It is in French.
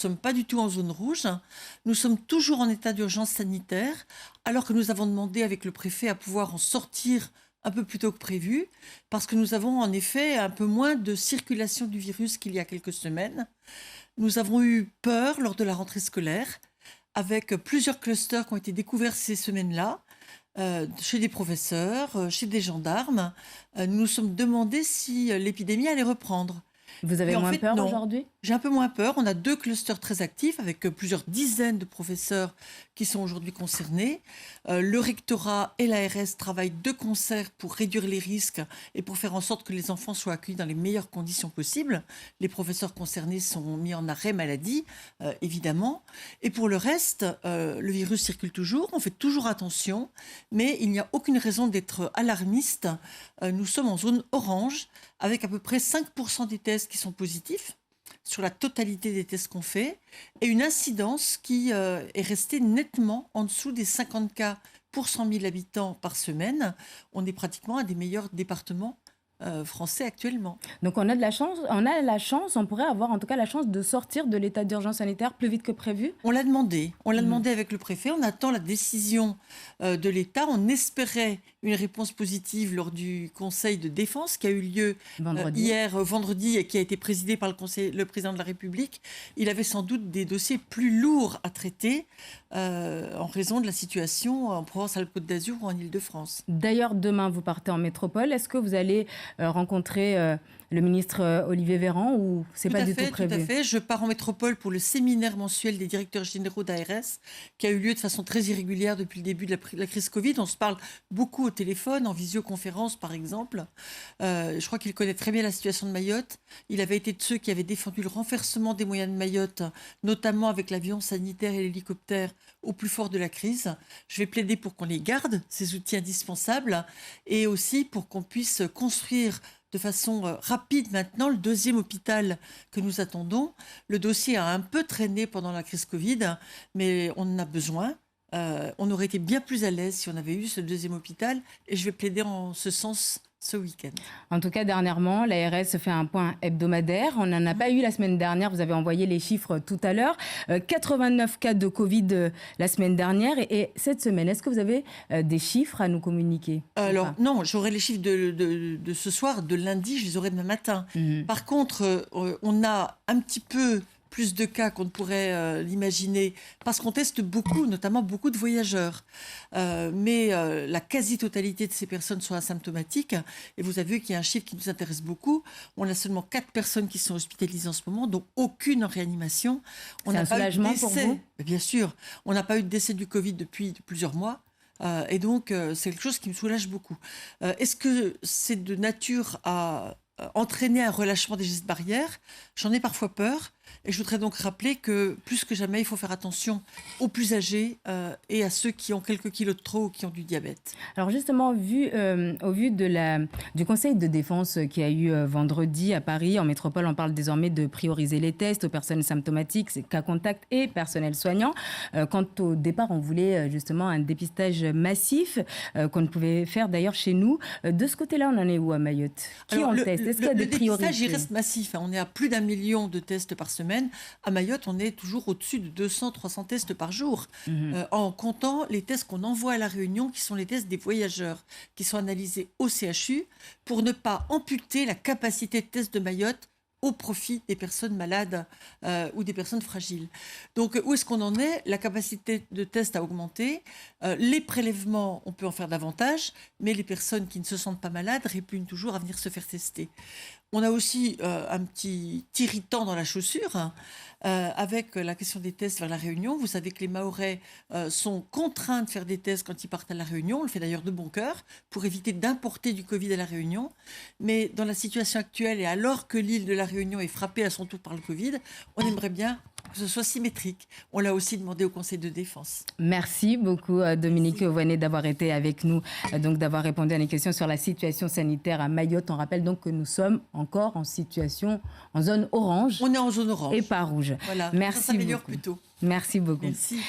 Nous ne sommes pas du tout en zone rouge. Nous sommes toujours en état d'urgence sanitaire, alors que nous avons demandé avec le préfet à pouvoir en sortir un peu plus tôt que prévu, parce que nous avons en effet un peu moins de circulation du virus qu'il y a quelques semaines. Nous avons eu peur lors de la rentrée scolaire, avec plusieurs clusters qui ont été découverts ces semaines-là, chez des professeurs, chez des gendarmes. Nous nous sommes demandé si l'épidémie allait reprendre. Vous avez Et en moins fait, peur non. aujourd'hui? J'ai un peu moins peur. On a 2 clusters très actifs avec plusieurs dizaines de professeurs qui sont aujourd'hui concernés. Le rectorat et l'ARS travaillent de concert pour réduire les risques et pour faire en sorte que les enfants soient accueillis dans les meilleures conditions possibles. Les professeurs concernés sont mis en arrêt maladie, évidemment. Et pour le reste, le virus circule toujours. On fait toujours attention, mais il n'y a aucune raison d'être alarmiste. Nous sommes en zone orange avec à peu près 5% des tests qui sont positifs sur la totalité des tests qu'on fait, et une incidence qui est restée nettement en dessous des 50 cas pour 100 000 habitants par semaine. On est pratiquement un des meilleurs départements français actuellement. Donc on a on pourrait avoir en tout cas la chance de sortir de l'état d'urgence sanitaire plus vite que prévu. On l'a demandé avec le préfet, on attend la décision de l'État. On espérait une réponse positive lors du Conseil de défense qui a eu lieu vendredi et qui a été présidé par le président de la République. Il avait sans doute des dossiers plus lourds à traiter en raison de la situation en Provence-Alpes-Côte d'Azur ou en Île-de-France. D'ailleurs, demain, vous partez en métropole. Est-ce que vous allez rencontrer le ministre Olivier Véran ou c'est pas du tout prévu? Tout à fait. Je pars en métropole pour le séminaire mensuel des directeurs généraux d'ARS qui a eu lieu de façon très irrégulière depuis le début de la crise Covid. On se parle beaucoup au téléphone, en visioconférence par exemple. Je crois qu'il connaît très bien la situation de Mayotte. Il avait été de ceux qui avaient défendu le renversement des moyens de Mayotte, notamment avec l'avion sanitaire et l'hélicoptère au plus fort de la crise. Je vais plaider pour qu'on les garde, ces outils indispensables, et aussi pour qu'on puisse construire de façon rapide maintenant le 2e hôpital que nous attendons. Le dossier a un peu traîné pendant la crise Covid, mais on en a besoin. On aurait été bien plus à l'aise si on avait eu ce 2e hôpital, et je vais plaider en ce sens ce week-end. En tout cas, dernièrement, l'ARS fait un point hebdomadaire. On n'en a pas eu la semaine dernière. Vous avez envoyé les chiffres tout à l'heure. 89 cas de Covid la semaine dernière. Et cette semaine, est-ce que vous avez des chiffres à nous communiquer? Alors, non, j'aurai les chiffres de ce soir, de lundi, je les aurai demain matin. Par contre, on a un petit peu plus de cas qu'on ne pourrait l'imaginer, parce qu'on teste beaucoup, notamment beaucoup de voyageurs. Mais la quasi-totalité de ces personnes sont asymptomatiques. Et vous avez vu qu'il y a un chiffre qui nous intéresse beaucoup. On a seulement 4 personnes qui sont hospitalisées en ce moment, donc aucune en réanimation. C'est un soulagement pour vous? Bien sûr. On n'a pas eu de décès du Covid depuis plusieurs mois. Et donc, c'est quelque chose qui me soulage beaucoup. Est-ce que c'est de nature à entraîner un relâchement des gestes barrières? J'en ai parfois peur. Et je voudrais donc rappeler que plus que jamais, il faut faire attention aux plus âgés et à ceux qui ont quelques kilos de trop ou qui ont du diabète. Alors justement, au vu du Conseil de défense qui a eu vendredi à Paris, en métropole, on parle désormais de prioriser les tests aux personnes symptomatiques, c'est cas contact et personnel soignant. Quand au départ, on voulait justement un dépistage massif qu'on ne pouvait faire d'ailleurs chez nous. De ce côté-là, on en est où à Mayotte? Alors, on le teste? Est-ce qu'il y a des priorités? Le dépistage, il reste massif. On est à plus d'1 million de tests par semaine. À Mayotte, on est toujours au-dessus de 200-300 tests par jour, en comptant les tests qu'on envoie à La Réunion, qui sont les tests des voyageurs, qui sont analysés au CHU, pour ne pas amputer la capacité de test de Mayotte au profit des personnes malades ou des personnes fragiles. Donc, où est-ce qu'on en est? La capacité de test a augmenté. Les prélèvements, on peut en faire davantage, mais les personnes qui ne se sentent pas malades répugnent toujours à venir se faire tester. On a aussi un petit irritant dans la chaussure avec la question des tests vers La Réunion. Vous savez que les Mahorais sont contraints de faire des tests quand ils partent à La Réunion. On le fait d'ailleurs de bon cœur pour éviter d'importer du Covid à La Réunion. Mais dans la situation actuelle et alors que l'île de La Réunion est frappée à son tour par le Covid, on aimerait bien que ce soit symétrique. On l'a aussi demandé au Conseil de défense. Merci beaucoup Dominique Ované d'avoir été avec nous, donc d'avoir répondu à des questions sur la situation sanitaire à Mayotte. On rappelle donc que nous sommes encore en zone orange. On est en zone orange. Et pas rouge. Voilà, merci ça s'améliore beaucoup. plutôt. Merci beaucoup. Merci.